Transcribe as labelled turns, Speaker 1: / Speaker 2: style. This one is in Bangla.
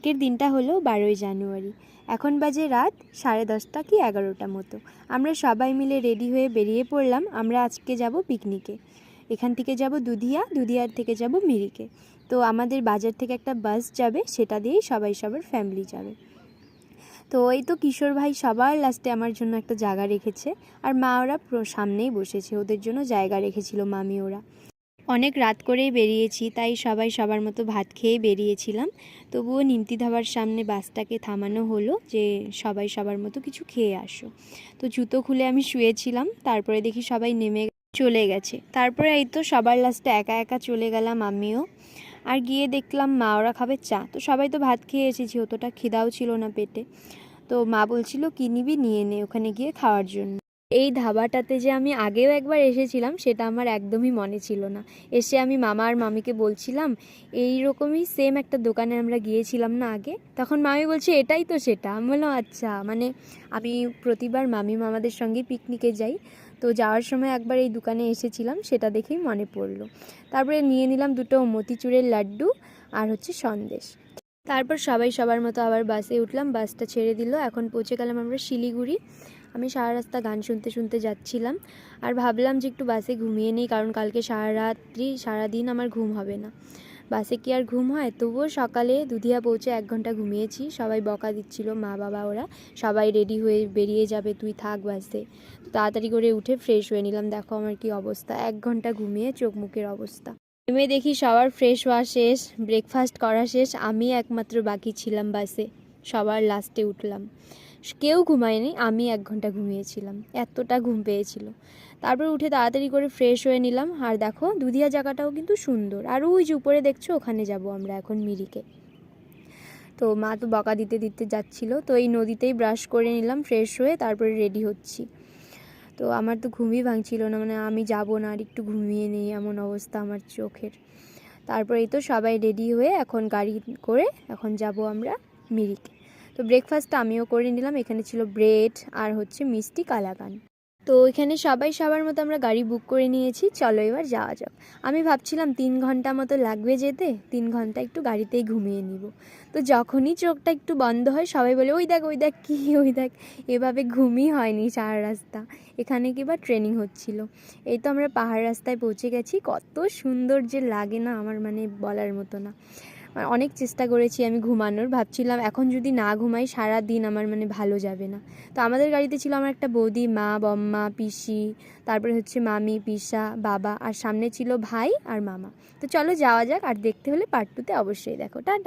Speaker 1: আজকের দিনটা হলো 12ই জানুয়ারি। এখন বাজে রাত 10:30 কি 11টা মতো। আমরা সবাই মিলে রেডি হয়ে বেরিয়ে পড়লাম। আমরা আজকে যাব পিকনিকে। এখান থেকে যাব দুধিয়ার থেকে যাব মিরিকে। তো আমাদের বাজার থেকে একটা বাস যাবে, সেটা দিয়েই সবাই সবার ফ্যামিলি যাবে। তো এই তো কিশোর ভাই সবার লাস্টে আমার জন্য একটা জায়গা রেখেছে, আর মা ওরা সামনেই বসেছে, ওদের জন্য জায়গা রেখেছিল মামি ওরা। অনেক রাত করেই বেরিয়েছি, তাই সবাই সবার মতো ভাত খেয়ে বেরিয়েছিলাম। তবুও নিমতি ধাবার সামনে বাসটাকে থামানো হলো যে সবাই সবার মতো কিছু খেয়ে আসো। তো জুতো খুলে আমি শুয়েছিলাম, তারপরে দেখি সবাই নেমে চলে গেছে। তারপরে এই তো সবার লাস্টে একা একা চলে গেলাম আমিও। আর গিয়ে দেখলাম মা ওরা খাবে চা। তো সবাই তো ভাত খেয়ে এসেছি, অতটা খিদাও ছিল না পেটে। তো মা বলছিল কি নিবি নিয়ে নে ওখানে গিয়ে খাওয়ার জন্য। এই ধাবাটাতে যে আমি আগেও একবার এসেছিলাম সেটা আমার একদমই মনে ছিল না। এসে আমি মামা আর মামিকে বলছিলাম এই রকমই সেম একটা দোকানে আমরা গিয়েছিলাম না আগে। তখন মামি বলছে এটাই তো সেটা। আমি বললাম আচ্ছা, মানে আমি প্রতিবার মামি মামাদের সঙ্গে পিকনিকে যাই, তো যাওয়ার সময় একবার এই দোকানে এসেছিলাম, সেটা দেখেই মনে পড়লো। তারপরে নিয়ে নিলাম দুটো মতিচুরের লাড্ডু আর হচ্ছে সন্দেশ। তারপর সবাই সবার মতো আবার বাসে উঠলাম, বাসটা ছেড়ে দিল। এখন পৌঁছে গেলাম আমরা শিলিগুড়ি। আমি সারা রাস্তা গান শুনতে শুনতে যাচ্ছিলাম, আর ভাবলাম যে একটু বাসে ঘুমিয়ে নিই, কারণ কালকে সারাদিন আমার ঘুম হবে না। বাসে কি আর ঘুম হয়? তবুও সকালে দুধিয়া পৌঁছে 1 ঘন্টা ঘুমিয়েছি। সবাই বকা দিচ্ছিল, মা বাবা ওরা সবাই রেডি হয়ে বেরিয়ে যাবে, তুই থাক বাসে। তাড়াতাড়ি করে উঠে ফ্রেশ হয়ে নিলাম। দেখো আমার কি অবস্থা, 1 ঘন্টা ঘুমিয়ে চোখ মুখের অবস্থা। নেমে দেখি সবার ফ্রেশ হওয়া শেষ, ব্রেকফাস্ট করা শেষ, আমি একমাত্র বাকি ছিলাম বাসে। সবার লাস্টে উঠলাম, কেউ ঘুমায়নি, আমি 1 ঘন্টা ঘুমিয়েছিলাম, এতটা ঘুম পেয়েছিল। তারপর উঠে তাড়াতাড়ি করে ফ্রেশ হয়ে নিলাম। আর দেখো দুধিয়া জায়গাটাও কিন্তু সুন্দর। আর ওই যে উপরে দেখছো, ওখানে যাব আমরা এখন মিরিকে। তো মা তো বকা দিতে দিতে যাচ্ছিল, তো এই নদীতেই ব্রাশ করে নিলাম ফ্রেশ হয়ে, তারপরে রেডি হচ্ছি। তো আমার তো ঘুমই ভাঙছিল না, মানে আমি যাব না আর একটু ঘুমিয়ে নেই, এমন অবস্থা আমার চোখের। তারপরেই তো সবাই রেডি হয়ে এখন গাড়ি করে এখন যাব আমরা মিরিকে। তো ব্রেকফাস্টটা আমিও করে নিলাম। এখানে ছিল ব্রেড আর হচ্ছে মিষ্টি কালাকান। তো এখানে সবাই সবার মতো আমরা গাড়ি বুক করে নিয়েছি, চলো এবার যাওয়া যাক। আমি ভাবছিলাম 3 ঘন্টা মতো লাগবে যেতে, 3 ঘন্টা একটু গাড়িতেই ঘুমিয়ে নিব। তো যখনই চোখটা একটু বন্ধ হয় সবাই বলে ওই দেখ কী, ওই দেখ। এভাবে ঘুমই হয়নি সারা রাস্তা। এখানে কি বা ট্রেনিং হচ্ছিল। এই তো আমরা পাহাড় রাস্তায় পৌঁছে গেছি। কত সুন্দর যে লাগে না, আমার মানে বলার মতো না। অনেক চেষ্টা করেছি আমি ঘুমানোর, ভাবছিলাম এখন যদি না ঘুমাই সারা দিন আমার মানে ভালো যাবে না। তো আমাদের গাড়িতে ছিল আমার একটা বৌদি, মা, বম্মা, পিসি, তারপরে হচ্ছে মামি, পিসা, বাবা, আর সামনে ছিল ভাই আর মামা। তো চলো যাওয়া যাক, আর দেখতে হলে পার্ট 2তে অবশ্যই দেখো। টাটা।